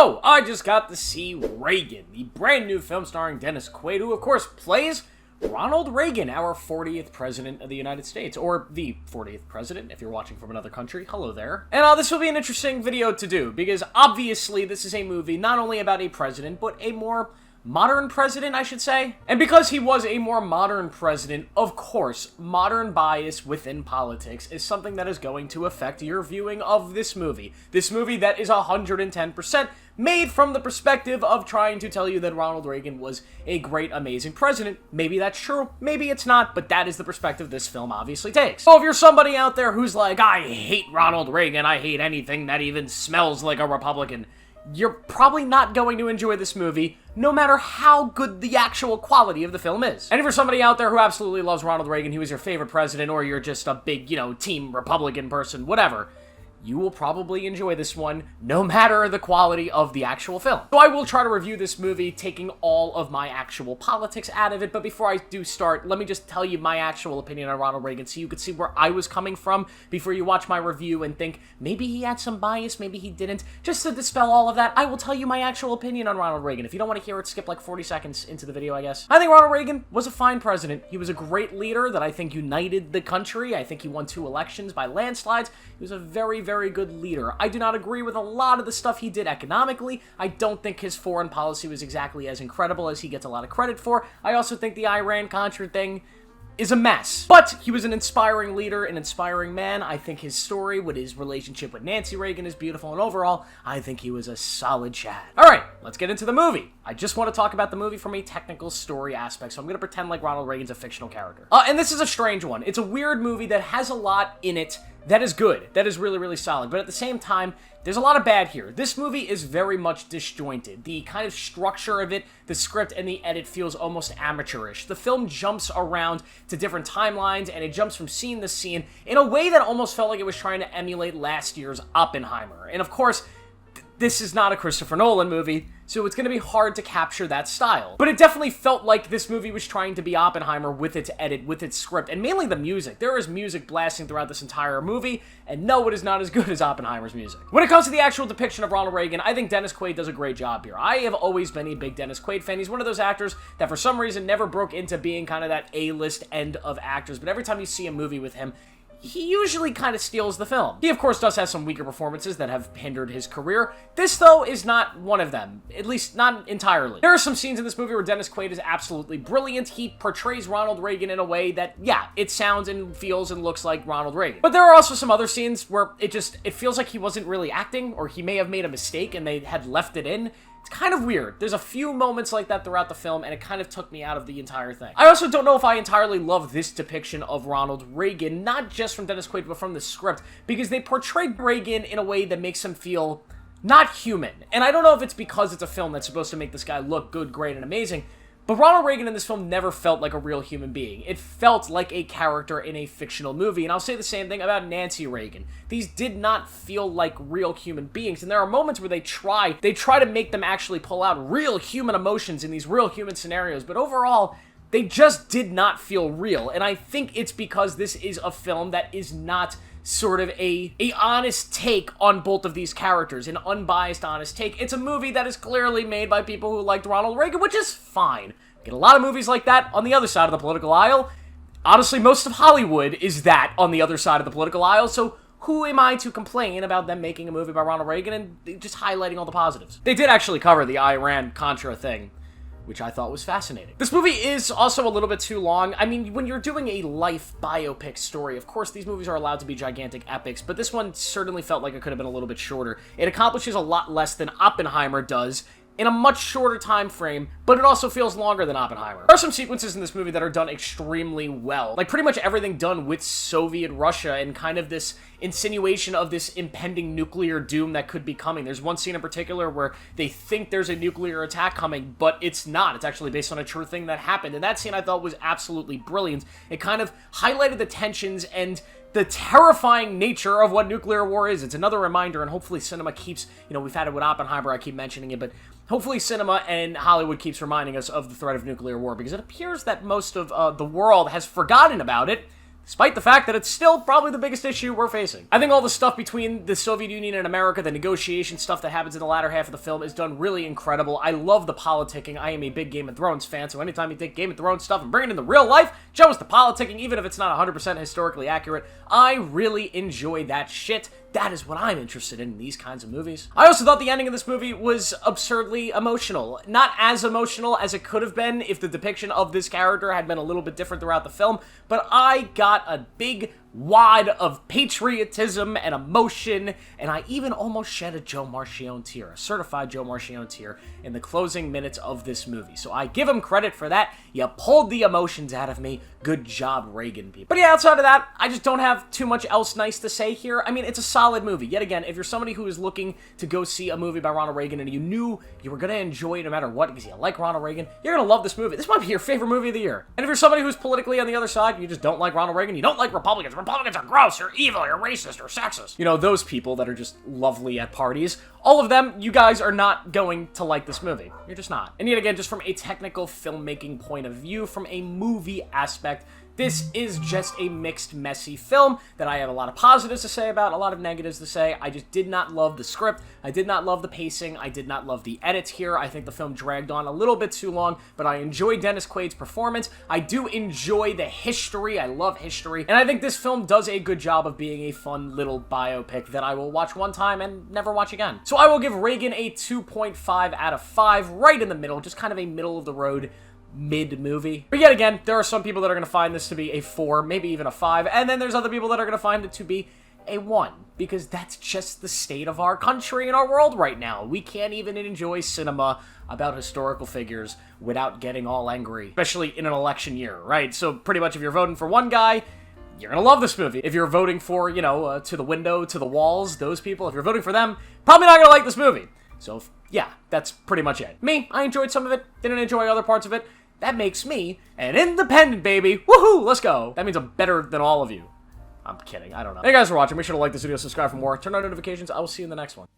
So, I just got to see Reagan, the brand new film starring Dennis Quaid, who of course plays Ronald Reagan, our 40th President of the United States, or the 40th President, if you're watching from another country. Hello there. And this will be an interesting video to do, because obviously this is a movie not only about a president, but a more modern president, I should say. And because he was a more modern president, of course, modern bias within politics is something that is going to affect your viewing of this movie. This movie that is 110% made from the perspective of trying to tell you that Ronald Reagan was a great, amazing president. Maybe that's true, maybe it's not, but that is the perspective this film obviously takes. So if you're somebody out there who's like, I hate Ronald Reagan, I hate anything that even smells like a Republican, you're probably not going to enjoy this movie, no matter how good the actual quality of the film is. And if you're somebody out there who absolutely loves Ronald Reagan, he was your favorite president, or you're just a big, team Republican person, whatever, you will probably enjoy this one, no matter the quality of the actual film. So I will try to review this movie, taking all of my actual politics out of it, but before I do start, let me just tell you my actual opinion on Ronald Reagan, so you can see where I was coming from before you watch my review and think, maybe he had some bias, maybe he didn't. Just to dispel all of that, I will tell you my actual opinion on Ronald Reagan. If you don't want to hear it, skip like 40 seconds into the video, I guess. I think Ronald Reagan was a fine president. He was a great leader that I think united the country. I think he won 2 elections by landslides. He was a very, very good leader. I do not agree with a lot of the stuff he did economically. I don't think his foreign policy was exactly as incredible as he gets a lot of credit for. I also think the Iran-Contra thing is a mess. But he was an inspiring leader, an inspiring man. I think his story with his relationship with Nancy Reagan is beautiful, and overall, I think he was a solid Chad. Alright, let's get into the movie. I just want to talk about the movie from a technical story aspect, so I'm going to pretend like Ronald Reagan's a fictional character. And this is a strange one. It's a weird movie that has a lot in it that is good. That is really, really solid. But at the same time, there's a lot of bad here. This movie is very much disjointed. The kind of structure of it, the script, and the edit feels almost amateurish. The film jumps around to different timelines, and it jumps from scene to scene in a way that almost felt like it was trying to emulate last year's Oppenheimer. And of course, this is not a Christopher Nolan movie, so it's going to be hard to capture that style. But it definitely felt like this movie was trying to be Oppenheimer with its edit, with its script, and mainly the music. There is music blasting throughout this entire movie, and no, it is not as good as Oppenheimer's music. When it comes to the actual depiction of Ronald Reagan, I think Dennis Quaid does a great job here. I have always been a big Dennis Quaid fan. He's one of those actors that for some reason never broke into being kind of that A-list end of actors, but every time you see a movie with him, he usually kind of steals the film. He, of course, does have some weaker performances that have hindered his career. This, though, is not one of them. At least, not entirely. There are some scenes in this movie where Dennis Quaid is absolutely brilliant. He portrays Ronald Reagan in a way that, yeah, it sounds and feels and looks like Ronald Reagan. But there are also some other scenes where it feels like he wasn't really acting, or he may have made a mistake and they had left it in. It's kind of weird. There's a few moments like that throughout the film, and it kind of took me out of the entire thing. I also don't know if I entirely love this depiction of Ronald Reagan, not just from Dennis Quaid, but from the script, because they portrayed Reagan in a way that makes him feel not human. And I don't know if it's because it's a film that's supposed to make this guy look good, great, and amazing, but Ronald Reagan in this film never felt like a real human being. It felt like a character in a fictional movie, and I'll say the same thing about Nancy Reagan. These did not feel like real human beings, and there are moments where they try to make them actually pull out real human emotions in these real human scenarios, but overall, they just did not feel real, and I think it's because this is a film that is not sort of a honest take on both of these characters, an unbiased, honest take. It's a movie that is clearly made by people who liked Ronald Reagan, which is fine. Get a lot of movies like that on the other side of the political aisle. Honestly, most of Hollywood is that on the other side of the political aisle, so who am I to complain about them making a movie by Ronald Reagan and just highlighting all the positives? They did actually cover the Iran-Contra thing, which I thought was fascinating. This movie is also a little bit too long. I mean, when you're doing a life biopic story, of course, these movies are allowed to be gigantic epics, but this one certainly felt like it could have been a little bit shorter. It accomplishes a lot less than Oppenheimer does in a much shorter time frame, but it also feels longer than Oppenheimer. There are some sequences in this movie that are done extremely well. Like, pretty much everything done with Soviet Russia and kind of this insinuation of this impending nuclear doom that could be coming. There's one scene in particular where they think there's a nuclear attack coming, but it's not. It's actually based on a true thing that happened, and that scene I thought was absolutely brilliant. It kind of highlighted the tensions and the terrifying nature of what nuclear war is. It's another reminder, and hopefully cinema keeps, we've had it with Oppenheimer, I keep mentioning it, but hopefully cinema and Hollywood keeps reminding us of the threat of nuclear war, because it appears that most of the world has forgotten about it. despite the fact that it's still probably the biggest issue we're facing. I think all the stuff between the Soviet Union and America, the negotiation stuff that happens in the latter half of the film is done really incredible. I love the politicking. I am a big Game of Thrones fan, so anytime you take Game of Thrones stuff and bring it into real life, show us the politicking, even if it's not 100% historically accurate, I really enjoy that shit. That is what I'm interested in these kinds of movies. I also thought the ending of this movie was absurdly emotional. Not as emotional as it could have been if the depiction of this character had been a little bit different throughout the film, but I got a big wad of patriotism and emotion, and I even almost shed a Joe Marchione tear, a certified Joe Marchione tear, in the closing minutes of this movie. So I give him credit for that. You pulled the emotions out of me. Good job, Reagan, people. But yeah, outside of that, I just don't have too much else nice to say here. I mean, it's a solid movie. Yet again, if you're somebody who is looking to go see a movie by Ronald Reagan and you knew you were going to enjoy it no matter what because you like Ronald Reagan, you're going to love this movie. This might be your favorite movie of the year. And if you're somebody who's politically on the other side, you just don't like Ronald Reagan, you don't like Republicans are gross, you're evil, you're racist, you're sexist. You know, those people that are just lovely at parties, all of them, you guys are not going to like this movie. You're just not. And yet again, just from a technical filmmaking point of view, from a movie aspect, this is just a mixed, messy film that I have a lot of positives to say about, a lot of negatives to say. I just did not love the script. I did not love the pacing. I did not love the edits here. I think the film dragged on a little bit too long, but I enjoy Dennis Quaid's performance. I do enjoy the history. I love history. And I think this film does a good job of being a fun little biopic that I will watch one time and never watch again. So I will give Reagan a 2.5 out of 5, right in the middle, just kind of a middle-of-the-road mid-movie. But yet again, there are some people that are going to find this to be a 4, maybe even a 5, and then there's other people that are going to find it to be a 1, because that's just the state of our country and our world right now. We can't even enjoy cinema about historical figures without getting all angry, especially in an election year, right? So pretty much if you're voting for one guy, you're gonna love this movie. If you're voting for, you know, to the window, to the walls, those people, if you're voting for them, probably not gonna like this movie. So, yeah, that's pretty much it. Me, I enjoyed some of it, didn't enjoy other parts of it. That makes me an independent, baby. Woohoo, let's go. That means I'm better than all of you. I'm kidding, I don't know. Thank you guys for watching. Make sure to like this video, subscribe for more, turn on notifications. I will see you in the next one.